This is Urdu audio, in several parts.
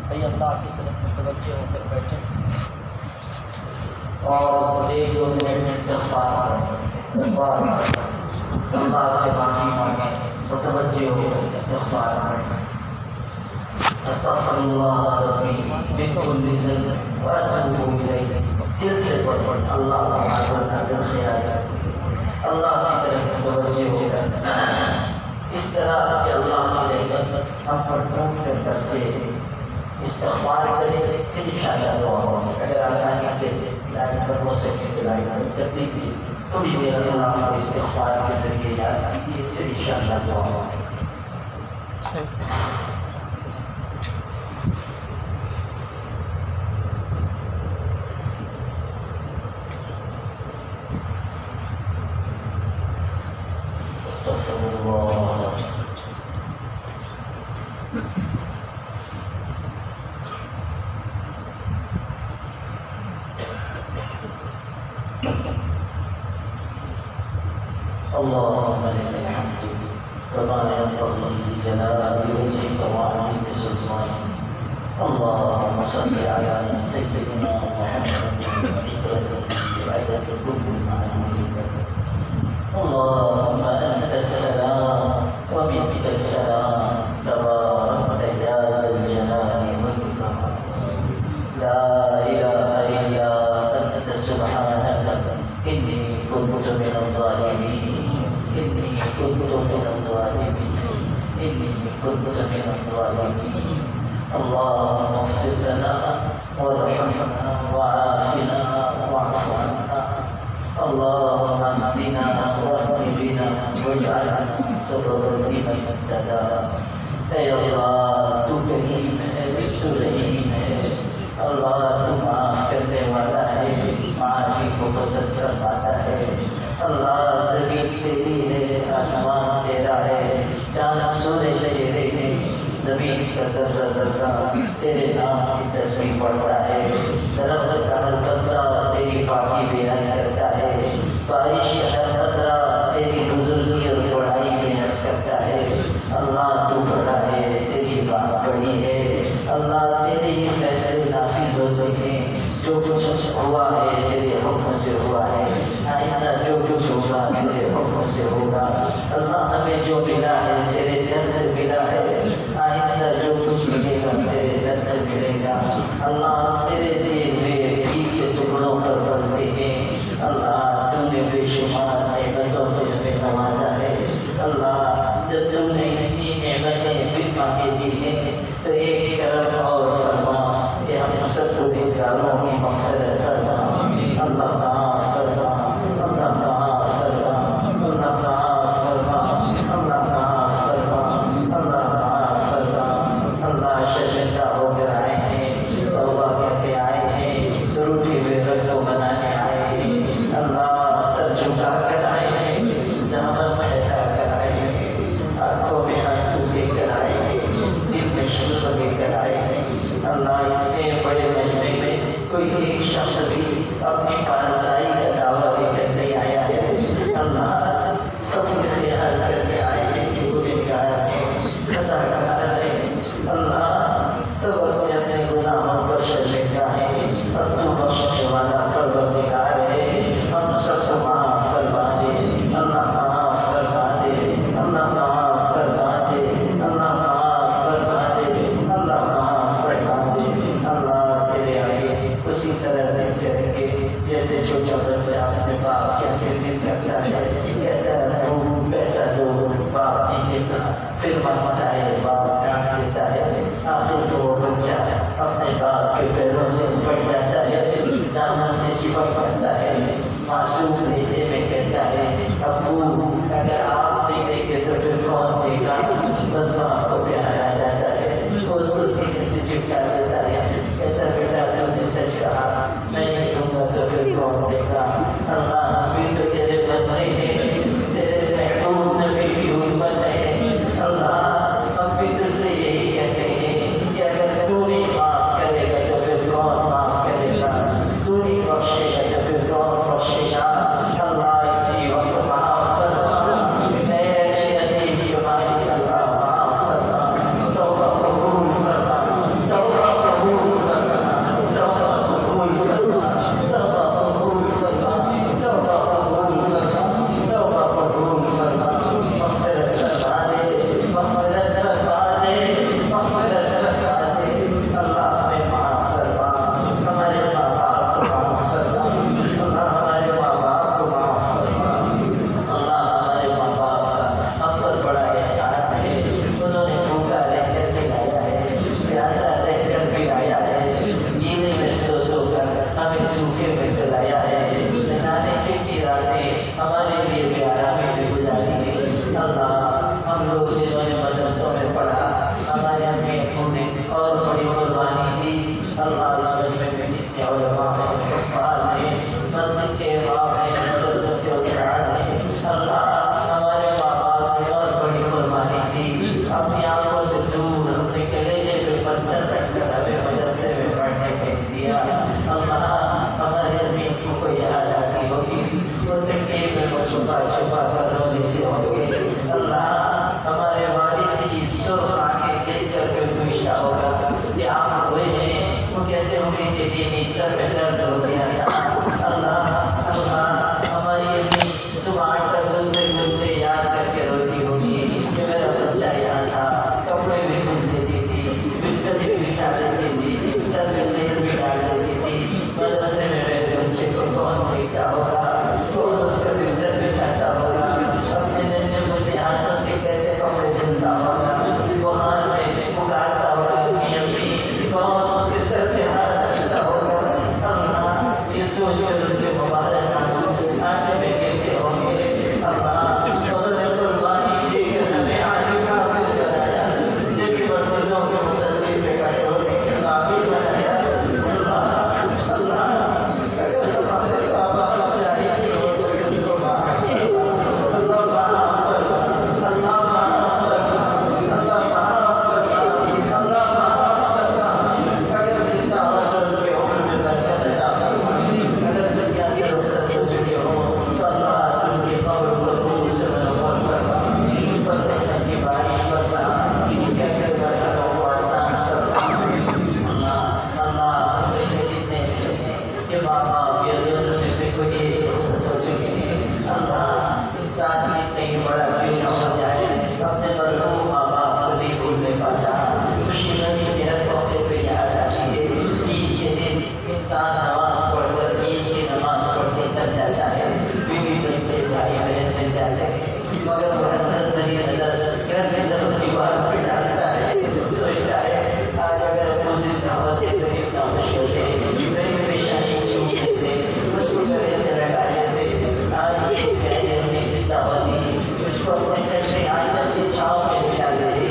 بھائی اللہ کی طرف متوجہ ہو کر بیٹھے اور 1-2 منٹ استغفار اللہ سے معافی مانگیں، متوجہ ہو کر استغفار کریں۔ استغفر اللہ ربی من کل ذنب واتوب الیہ، دل سے پڑھ اللہ کا حاضر ناظر خیال کر، اللہ کی طرف متوجہ ہو کر اس طرح کہ اللہ کی رحمت ہم پر ٹوٹ کر برسے، استغفار کریں، پھر انشاءاللہ دعا ہوگی۔ اگر آسانی سے لائن پر ہو سکے تو لائن پر کر دیجیے، تھوڑی دیر اللہ کو استغفار کے ذریعے یاد کیجیے، پھر انشاءاللہ دعا ہوگی۔ استغفر اللہ۔ اللهم لك الحمد كما ينبغي لجلال وجهك وعظيم سلطانك، اللهم صل على سيدنا محمد وعترته بعدد كل معلومك، اللهم أنت السلام ومنك السلام، تباركت يا ذا الجلال والإكرام، لا إله إلا أنت سبحانك إني كنت من الظالمين، إني كنت من الظالمين، إني كنت من الظالمين، اللهم اغفر لنا وارحمنا وعافنا واعف عنا، اللهم اهدنا واهد بنا واجعلنا سببا لمن اهتدى۔ اے اللہ تو کریم ہے، تو رحیم ہے، اللہ تو معاف کرنے والا ہے، معافی کو پسند فرماتا ہے، اللہ زمین تیری ہے، آسمان تیرا ہے، چاند سورج تیرے ہیں، زمین کا ذرہ ذرہ تیرے نام کی تسبیح پڑھتا ہے، درخت کا ہر قطرہ تیری پاکی بیان کرتا ہے، بارش کا ہر قطرہ تیری بزرگی اور بڑائی بیان کرتا ہے، اللہ تو بڑا ہے، تیری بات بڑی ہے، اللہ تیرے ہی فیصلے نافذ ہوتے ہیں، جو کچھ ہوا ہے تیرے حکم سے ہوا ہے، آئندہ جو کچھ ہوگا تیرے حکم سے ہوگا، اللہ ہمیں جو ملا ہے تیرے در سے ملا ہے، آئندہ جو کچھ ملے گا تیرے در سے ملے گا، اللہ تیرے دیے ہوئے عید کے ٹکڑوں پر بنتے ہیں، اللہ تو نے بے شمار نعمتوں سے ہمیں نوازا ہے، اللہ جب تو نے اتنی نعمتیں بن مانگے دی ہیں تو ایک کرم اور فرما، یہ ہم سب گناہگاروں کی مغفرت فرما، اللہ معاف فرما، اللہ معاف فرما، اللہ معاف فرما، اللہ معاف فرما، اللہ معاف فرما، اللہ شرمندہ ہو کر آئے ہیں، توبہ کر کے آئے ہیں، روٹے ہوئے رنگوں بنانے آئے ہیں، اللہ سر جھکا کر آئے ہیں، دامن پھیلا کر آئے ہیں، آنکھوں میں آنسو لے کر آئے ہیں، دل میں شکر لے کر آئے ہیں، اللہ اتنے بڑے مجمع میں کوئی ایک شخص بھی اپنی پارسائی کا دعویٰ لے کر نہیں آیا ہے، اللہ سب خیال کر کے آئے ہیں کہ گنہگار ہیں، خطا کار ہیں، اللہ سب اپنے گناہوں پر شرمندہ ہیں، اور تو بخشنے والا پروردگار ہے، ہم سب کو معاف فرما دے، اللہ معاف فرما دے، اللہ معاف فرما دے، اللہ معاف فرما دے، اللہ معاف فرما دے، اللہ تیرے آگے اسی طرح ذکر کریں گے جیسے چھوٹا بچہ اپنے باپ کے آگے ذکر کرتا ہے، کہتا ہے تو پیسہ دو، باپ نہیں دیتا، پھر مانگتا ہے باپ ڈانٹ دیتا ہے، آخر تو وہ بچہ اپنے باپ کے پیروں سے پڑ جاتا ہے، دامن سے چپک پڑتا ہے، معصوم لہجے میں کہتا ہے ابو اگر آپ نہیں دیں گے تو پھر کون دے گا، بس باپ کو پیار آ جاتا ہے، اس کو سینے سے چپکا دیتا ہے، کہتا ہے بیٹا تم نے سچ کہا، میں نہیں دوں گا تو پھر کون دے گا، اللہ ابھی تو تیرے بندے ہیں، تیرے محبوب نبی کی امت ہے، اللہ ہم بھی تجھ سے یہی کہتے ہیں کہ اگر تو نہیں معاف کرے گا تو پھر کون معاف کرے گا، تو نہیں بخشے گا تو پھر کون بخشے گا، اللہ اسی وقت معاف فرما، کے دن ہی سر میں درد ہو گیا تھا۔ اللہ اللہ ہماری امی صبح کر گلتے گلتے یاد کر کے روتی ہوگی کہ میرا بچہ یہاں تھا، کپڑے بھی دھل دیتی تھی، بستر بھی بچھا دیتی تھی، سر میں تیل بھی ڈال دیتی تھی۔ مدرسے میں میرے بچے کو کون دیکھتا ہوگا، کون اس کا بستر بچھاتا ہوگا، اپنے ننھے منھے ہاتھوں سے کیسے کپڑے دھلتا ہوگا، وہ خان میں پکارتا ہوگا امی امی، کون اس کے سر پہ ہاتھ رکھتا ہوگا۔ اللہ یہ سوچ کر ان کے مبارک آنسو آنکھوں میں گرتے ہوں گے۔ اللہ انہوں نے قربانی دے کر ہمیں عالم حافظ بنایا، لیکن مسجدوں کے مصلی پہ کھڑے ہونے کے قابل بنایا۔ اللہ اللہ اگر ہمارے بابا کو چاہیے ہو تو ان کو معاف کرو، اللہ معاف کرو، اللہ معاف کرو، اللہ معاف کرو، اللہ معاف کرو۔ اگر زندہ ہو تو ان کے عمر میں برکت عطا فرما، اگر دنیا سے رخصت ہو چکے ہوں تو اللہ ان کے قبر کو نور سے منور فرما، ان پر رحمت کی بارش برسا، ان کے اندر مرحلوں کو آسان فرما۔ اللہ اللہ ہم میں سے جتنے ایسے ہیں کہ ماں باپ یا دونوں میں سے کوئی ایک رخصت ہو چکے ہیں، اللہ انسان اتنا ہی بڑا کیوں نہ ہو جائے اپنے مرحوم ماں باپ کو نہیں بھولنے پاتا، خوشی غمی کے ہر موقع پہ یاد آتی ہے۔ عید کے دن انسان نماز پڑھ کر عید کی نماز پڑھ کے تھک جاتا ہے، بیوی بچے بھائی بہن مل جاتے ہیں، مگر وہ حسرت بھری نظر گھر میں درد دیوار پہ ڈالتا ہے، سوچتا ہے آج اگر وہ زندہ ہوتے تو کتنا خوش ہوتے، میری پریشانی چھوٹ دیتے، مجھ کو گلے سے لگا دیتے، آج میری امی زندہ ہوتی مجھ کو اپنے ٹھنڈے آنچل کی چھاؤں میں بٹھا دیتی،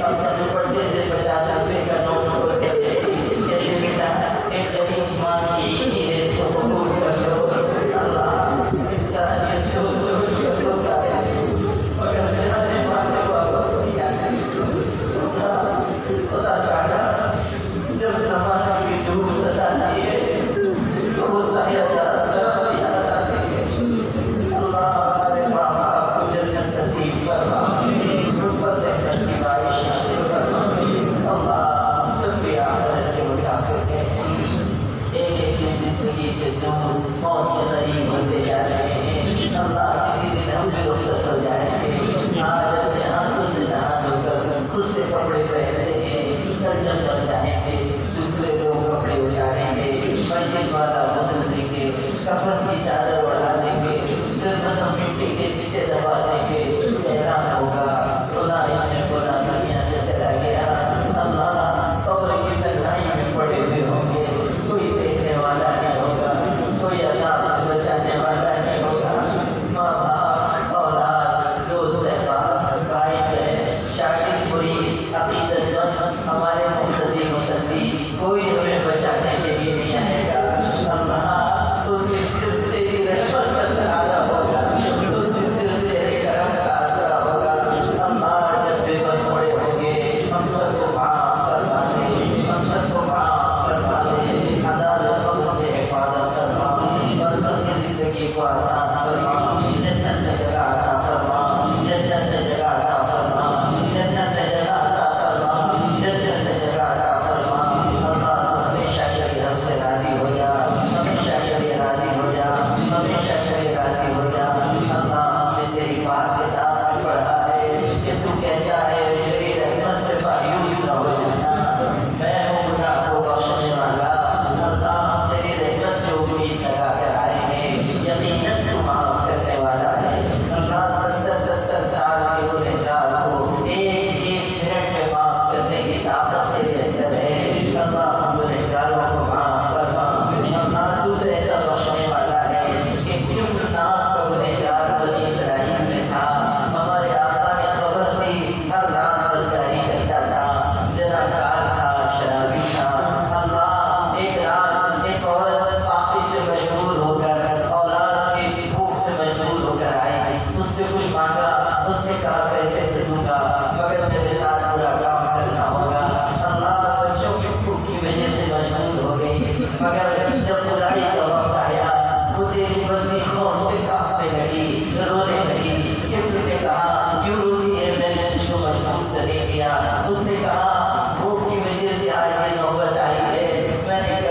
اپنے دوپٹے سے 50 روپے کا نوٹ کھول کر دیتی، کہتی بیٹا ایک غریب ماں کی عیدی ہے، اس کو قبول کر لو۔ اللہ انسان اس کو سوچ کر ہوتا ہے مگر جانے والے واپس نہیں آتے۔ خدا تعالیٰ جب زمانہ کی دھوپ ستاتی ہے تو وہ سایہ درخت یاد آتے ہیں۔ اللہ ہمارے ماں باپ کو جنت نصیب فرما، ان پر رحمت کی بارش نازل فرما۔ اللہ ہم سب کے آخرت کے مسافر ہیں، ایک ایک دن زندگی سے دور موت سے قریب ہوتے جا رہے ہیں۔ اللہ کسی دن ہم بھی رخصت ہو جائیں گے، آج اپنے ہاتھوں سے نہا دھو کر خود سے کپڑے پہنتے ہیں، ترجم کر جائیں گے، دوسرے لوگ کپڑے اٹھاریں گے، میت والا غسل دیں گے، کفن کی چادر اڑا دیں گے، پھر ہم مٹی کے پیچھے دبا دیں گے، اعلان ہوگا فلاں ابن فلاں دنیا سے چلا گیا۔ اللہ قبر کی تنہائی میں پڑے ہوئے ہوں گے، کوئی دیکھنے والا نہیں ہوگا، کوئی عذاب سے بچانے والا نہیں ہوگا۔ ماں باپ اولاد دوست احباب بھائی بہن شاگرد مرید عقیدت مند ہمارے مقتدی مصلی کوئی ہمیں بچانے کے لیے نہیں آئے گا۔ اللہ اس دن صرف تیری رحمت کا سہارا ہوگا، اس دن صرف تیرے کرم کا آسرا ہوگا۔ اللہ جب بے بس پڑے ہوں گے ہم سب کو معاف فرما دے، ہم سب کو معاف فرما دے، عذاب قبر سے حفاظت فرما، برزخ کی زندگی کو آسان فرما، جنت میں جگہ عطا فرما، جنت میں جگہ عطا فرما، جنت میں جگہ عطا فرما، جنت میں جگہ عطا فرما۔ اللہ تو ہمیشہ کے لیے ہم سے راضی ہو جا، ہمیشہ کے لیے راضی ہو جا، ہمیشہ کے لیے راضی ہو جا۔ اللہ ہم نے تیری بات کتاب میں پڑھا ہے کہ تو کہتا ہے میری رحمت سے مایوس نہ ہو جانا، میں ہوں گناہ کو بخشنے والا۔ اللہ ہم تیری رحمت سے امید لگا کر آئے ہیں، یقیناً تو معاف کرنے والا ہے۔ اللہ 70 سال کے گنہگار کو ایک منٹ میں معاف کرنے کی طاقت تیرے اندر ہے۔ اللہ ہم گنہگاروں کو معاف فرما۔ اللہ تو ایسا بخشنے والا ہے کہ کیوں نام کا گنہگار بنی اسرائیل میں تھا، ہمارے آقا نے خبر دی، ہر رات بدکاری کرتا تھا، زناکار تھا، شرابی تھا۔ اللہ ایک رات ایک عورت فاقے سے مجبور ہو کر اولاد کی بھوک سے مجبور ہو کر آئی، اس سے کچھ مانگا، اس نے کہا پیسے سے دوں گا مگر میرے ساتھ برا کام کرنا ہوگا۔ اللہ بچوں کی بھوک کی وجہ سے مجبور ہو گئی، مگر جب برائی کا وقت آیا وہ تیری بندی خوف سے کانپنے لگی، رونے لگی۔ کیوں نے کہا کیوں روتی ہے، میں نے تجھ کو مجبور تو نہیں کیا۔ اس نے کہا بھوک کی وجہ سے آج یہ نوبت آئی ہے، میں نے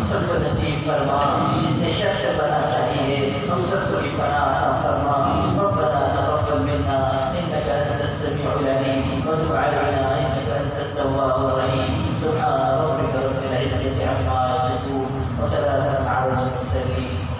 سب کو نصیب فرما، جتنے شر سے بنا چاہیے ہم سب کو بھی پناہ عطا فرما۔ ربنا تقبل منا انك انت السميع العليم وتب علينا انك انت التواب الرحيم۔ سبحان ربك رب العزة عما يصفون وسلام على المرسلين